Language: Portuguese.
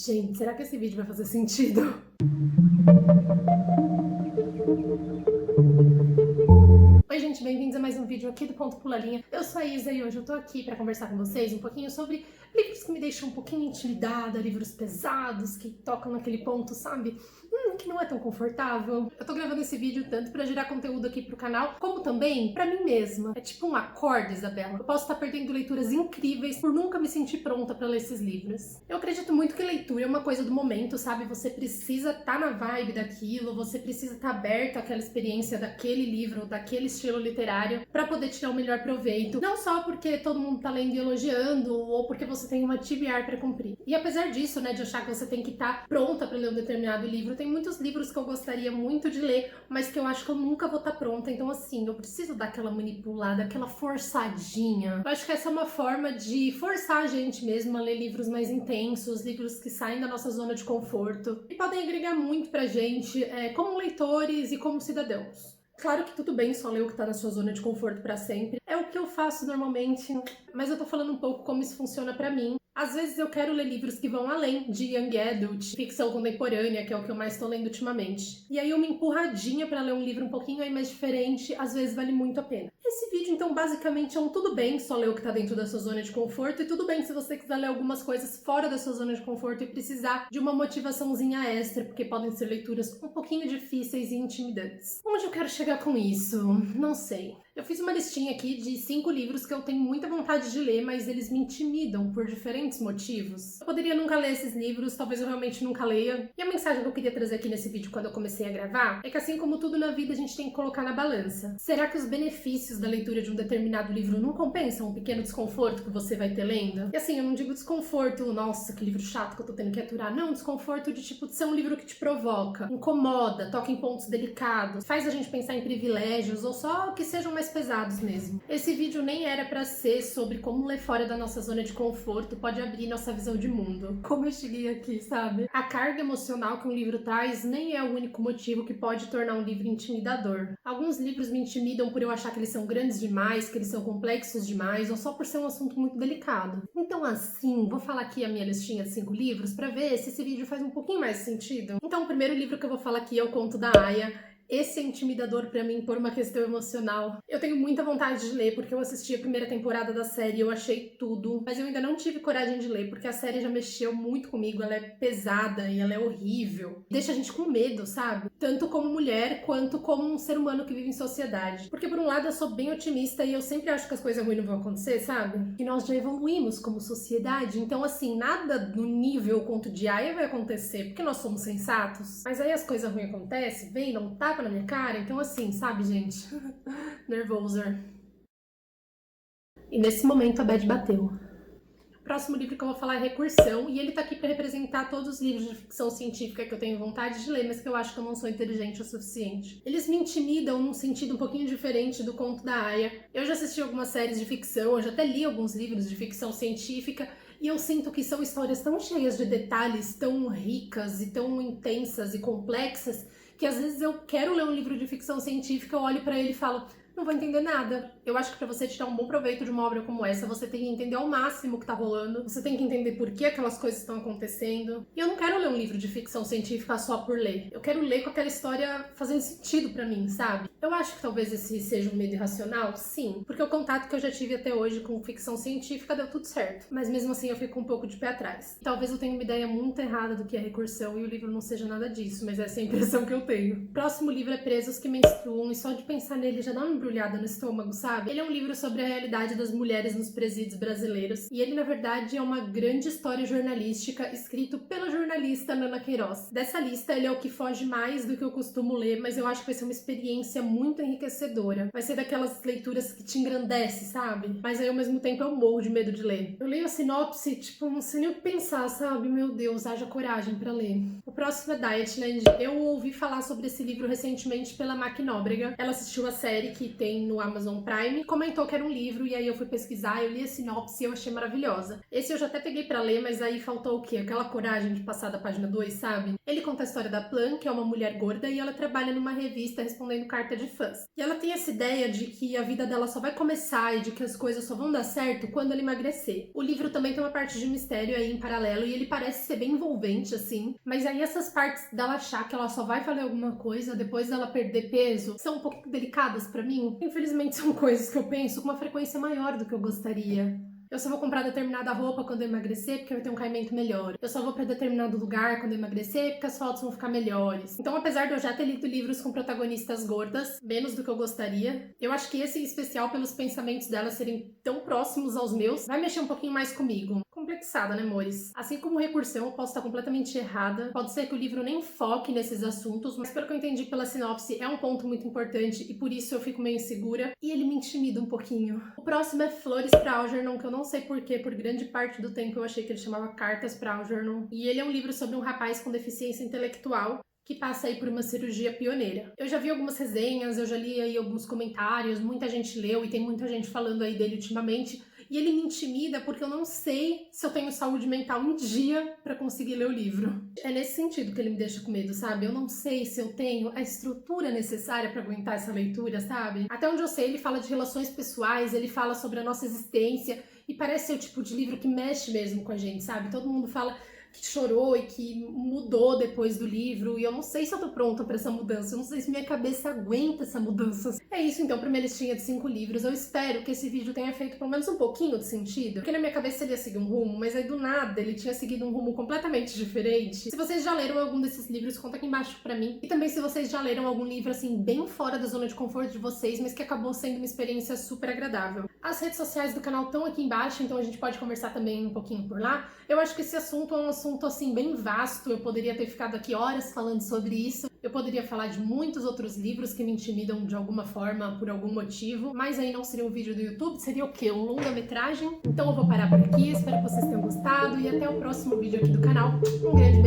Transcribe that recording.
Gente, será que esse vídeo vai fazer sentido? Oi gente, bem-vindos a mais um vídeo aqui do Ponto Pula Linha. Eu sou a Isa e hoje eu tô aqui pra conversar com vocês um pouquinho sobre livros que me deixam um pouquinho intimidada, livros pesados que tocam naquele ponto, sabe? Que não é tão confortável. Eu tô gravando esse vídeo tanto pra gerar conteúdo aqui pro canal, como também pra mim mesma. É tipo um acorde, Isabela. Eu posso estar perdendo leituras incríveis por nunca me sentir pronta pra ler esses livros. Eu acredito muito que leitura é uma coisa do momento, sabe? Você precisa estar na vibe daquilo, você precisa estar aberto àquela experiência daquele livro, daquele estilo literário, pra poder tirar o melhor proveito. Não só porque todo mundo tá lendo e elogiando, ou porque você tem uma TBR pra cumprir. E apesar disso, né, de achar que você tem que estar pronta pra ler um determinado livro, tem muitos livros que eu gostaria muito de ler, mas que eu acho que eu nunca vou estar pronta. Então, assim, eu preciso dar aquela manipulada, aquela forçadinha. Eu acho que essa é uma forma de forçar a gente mesmo a ler livros mais intensos, livros que saem da nossa zona de conforto e podem agregar muito pra gente, como leitores e como cidadãos. Claro que tudo bem só ler o que tá na sua zona de conforto pra sempre. É o que eu faço normalmente, mas eu tô falando um pouco como isso funciona pra mim. Às vezes eu quero ler livros que vão além de young adult, ficção contemporânea, que é o que eu mais tô lendo ultimamente. E aí uma empurradinha pra ler um livro um pouquinho aí mais diferente, às vezes vale muito a pena. Esse vídeo, então, basicamente é um tudo bem só ler o que tá dentro da sua zona de conforto, e tudo bem se você quiser ler algumas coisas fora da sua zona de conforto e precisar de uma motivaçãozinha extra, porque podem ser leituras um pouquinho difíceis e intimidantes. Onde eu quero chegar com isso? Não sei. Eu fiz uma listinha aqui de 5 livros que eu tenho muita vontade de ler, mas eles me intimidam por diferentes motivos. Eu poderia nunca ler esses livros, talvez eu realmente nunca leia. E a mensagem que eu queria trazer aqui nesse vídeo quando eu comecei a gravar é que, assim como tudo na vida, a gente tem que colocar na balança. Será que os benefícios da leitura de um determinado livro não compensam um pequeno desconforto que você vai ter lendo? E assim, eu não digo desconforto, nossa, que livro chato que eu tô tendo que aturar. Não, desconforto de tipo de ser um livro que te provoca, incomoda, toca em pontos delicados, faz a gente pensar em privilégios ou só que sejam mais pesados mesmo. Esse vídeo nem era pra ser sobre como ler fora da nossa zona de conforto pode abrir nossa visão de mundo. Como eu cheguei aqui, sabe? A carga emocional que um livro traz nem é o único motivo que pode tornar um livro intimidador. Alguns livros me intimidam por eu achar que eles são grandes demais, que eles são complexos demais, ou só por ser um assunto muito delicado. Então, assim, vou falar aqui a minha listinha de 5 livros pra ver se esse vídeo faz um pouquinho mais sentido. Então, o primeiro livro que eu vou falar aqui é O Conto da Aia. Esse é intimidador pra mim por uma questão emocional. Eu tenho muita vontade de ler porque eu assisti a primeira temporada da série e eu achei tudo, mas eu ainda não tive coragem de ler porque a série já mexeu muito comigo, ela é pesada e ela é horrível. Deixa a gente com medo, sabe? Tanto como mulher quanto como um ser humano que vive em sociedade. Porque por um lado eu sou bem otimista e eu sempre acho que as coisas ruins não vão acontecer, sabe? Que nós já evoluímos como sociedade, então assim, nada no nível Conto de Aia vai acontecer porque nós somos sensatos. Mas aí as coisas ruins acontecem, vem, não tá na minha cara, então assim, sabe, gente? Nervoser. E nesse momento a Bad bateu. O próximo livro que eu vou falar é Recursão, e ele tá aqui pra representar todos os livros de ficção científica que eu tenho vontade de ler, mas que eu acho que eu não sou inteligente o suficiente. Eles me intimidam num sentido um pouquinho diferente do Conto da Aia. Eu já assisti algumas séries de ficção, eu já até li alguns livros de ficção científica, e eu sinto que são histórias tão cheias de detalhes, tão ricas e tão intensas e complexas, que às vezes eu quero ler um livro de ficção científica, eu olho pra ele e falo, não vou entender nada. Eu acho que pra você tirar um bom proveito de uma obra como essa, você tem que entender ao máximo o que tá rolando, você tem que entender por que aquelas coisas estão acontecendo. E eu não quero ler um livro de ficção científica só por ler. Eu quero ler com aquela história fazendo sentido pra mim, sabe? Eu acho que talvez esse seja um medo irracional, sim, porque o contato que eu já tive até hoje com ficção científica deu tudo certo. Mas mesmo assim eu fico um pouco de pé atrás. Talvez eu tenha uma ideia muito errada do que é recursão e o livro não seja nada disso, mas essa é a impressão que eu tenho. O próximo livro é Presos que Menstruam, e só de pensar nele já dá uma embrulhada no estômago, sabe? Ele é um livro sobre a realidade das mulheres nos presídios brasileiros, e ele, na verdade, é uma grande história jornalística escrito pela jornalista Nana Queiroz. Dessa lista, ele é o que foge mais do que eu costumo ler, mas eu acho que vai ser uma experiência muito enriquecedora. Vai ser daquelas leituras que te engrandece, sabe? Mas aí, ao mesmo tempo, eu morro de medo de ler. Eu leio a sinopse, tipo, não sei nem o que pensar, sabe? Meu Deus, haja coragem pra ler. O próximo é Dietland. Eu ouvi falar sobre esse livro recentemente pela Mac Nóbrega. Ela assistiu a série, que tem no Amazon Prime, comentou que era um livro, e aí eu fui pesquisar, eu li a sinopse e eu achei maravilhosa. Esse eu já até peguei pra ler, mas aí faltou o quê? Aquela coragem de passar da página 2, sabe? Ele conta a história da Plan, que é uma mulher gorda, e ela trabalha numa revista respondendo carta de fãs. E ela tem essa ideia de que a vida dela só vai começar e de que as coisas só vão dar certo quando ela emagrecer. O livro também tem uma parte de mistério aí em paralelo, e ele parece ser bem envolvente, assim, mas aí essas partes dela achar que ela só vai valer alguma coisa depois dela perder peso são um pouco delicadas pra mim. Infelizmente são coisas que eu penso com uma frequência maior do que eu gostaria. Eu só vou comprar determinada roupa quando eu emagrecer porque vai ter um caimento melhor. Eu só vou pra determinado lugar quando eu emagrecer porque as fotos vão ficar melhores. Então, apesar de eu já ter lido livros com protagonistas gordas, menos do que eu gostaria, eu acho que esse em especial, pelos pensamentos dela serem tão próximos aos meus, vai mexer um pouquinho mais comigo. Complexada, né, amores? Assim como Recursão, eu posso estar completamente errada. Pode ser que o livro nem foque nesses assuntos, mas pelo que eu entendi pela sinopse, é um ponto muito importante e por isso eu fico meio insegura. E ele me intimida um pouquinho. O próximo é Flores pra Algernon, que eu não sei porquê, por grande parte do tempo eu achei que ele chamava Cartas pra Algernon. E ele é um livro sobre um rapaz com deficiência intelectual que passa aí por uma cirurgia pioneira. Eu já vi algumas resenhas, eu já li aí alguns comentários, muita gente leu e tem muita gente falando aí dele ultimamente. E ele me intimida porque eu não sei se eu tenho saúde mental um dia pra conseguir ler o livro. É nesse sentido que ele me deixa com medo, sabe? Eu não sei se eu tenho a estrutura necessária pra aguentar essa leitura, sabe? Até onde eu sei, ele fala de relações pessoais, ele fala sobre a nossa existência e parece ser o tipo de livro que mexe mesmo com a gente, sabe? Todo mundo fala que chorou e que mudou depois do livro, e eu não sei se eu tô pronta pra essa mudança, eu não sei se minha cabeça aguenta essa mudança. É isso então pra minha listinha de 5 livros, eu espero que esse vídeo tenha feito pelo menos um pouquinho de sentido, porque na minha cabeça ele ia seguir um rumo, mas aí do nada ele tinha seguido um rumo completamente diferente. Se vocês já leram algum desses livros, conta aqui embaixo pra mim, e também se vocês já leram algum livro assim, bem fora da zona de conforto de vocês, mas que acabou sendo uma experiência super agradável. As redes sociais do canal estão aqui embaixo, então a gente pode conversar também um pouquinho por lá. Eu acho que esse assunto é um assunto assim bem vasto, eu poderia ter ficado aqui horas falando sobre isso, eu poderia falar de muitos outros livros que me intimidam de alguma forma, por algum motivo, mas aí não seria um vídeo do YouTube, seria o quê? Um longa-metragem? Então eu vou parar por aqui, espero que vocês tenham gostado e até o próximo vídeo aqui do canal. Um grande